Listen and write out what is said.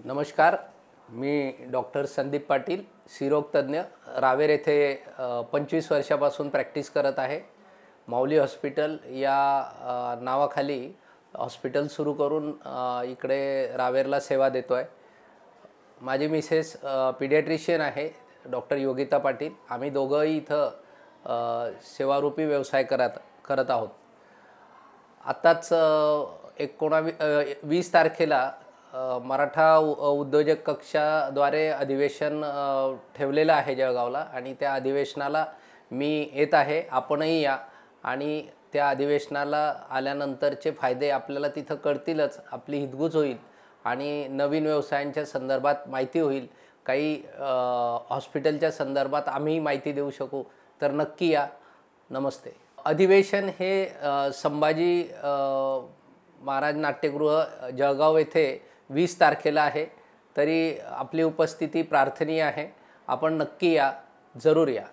नमस्कार, मी डॉक्टर संदीप पाटील, स्त्रीरोग तज्ञ, रावेर येथे 25 वर्षापासून प्रॅक्टिस करत आहे। माऊली हॉस्पिटल या नावाखाली हॉस्पिटल सुरू करून इकडे रावेरला सेवा देतो आहे। माझी मिसेस पीडियाट्रिशियन आहे, डॉक्टर योगिता पाटील। आम्ही दोघंही इथं सेवारूपी व्यवसाय करत आहोत। आत्ताच 20 तारखेला मराठा उद्योजक कक्षाद्वारे अधिवेशन ठेवलेलं आहे जळगावला आणि त्या अधिवेशनाला मी येत आहे। आपणही या आणि त्या अधिवेशनाला आल्यानंतरचे फायदे आपल्याला तिथं कळतीलच, आपली हितगुज होईल आणि नवीन व्यवसायांच्या संदर्भात माहिती होईल। काही हॉस्पिटलच्या संदर्भात आम्ही माहिती देऊ शकू, तर नक्की या। नमस्ते। अधिवेशन हे संभाजी महाराज नाट्यगृह जळगाव येथे 20 तारखेला आहे। तरी आपली उपस्थिती प्रार्थनीय आहे। आपण नक्की या, जरूर या।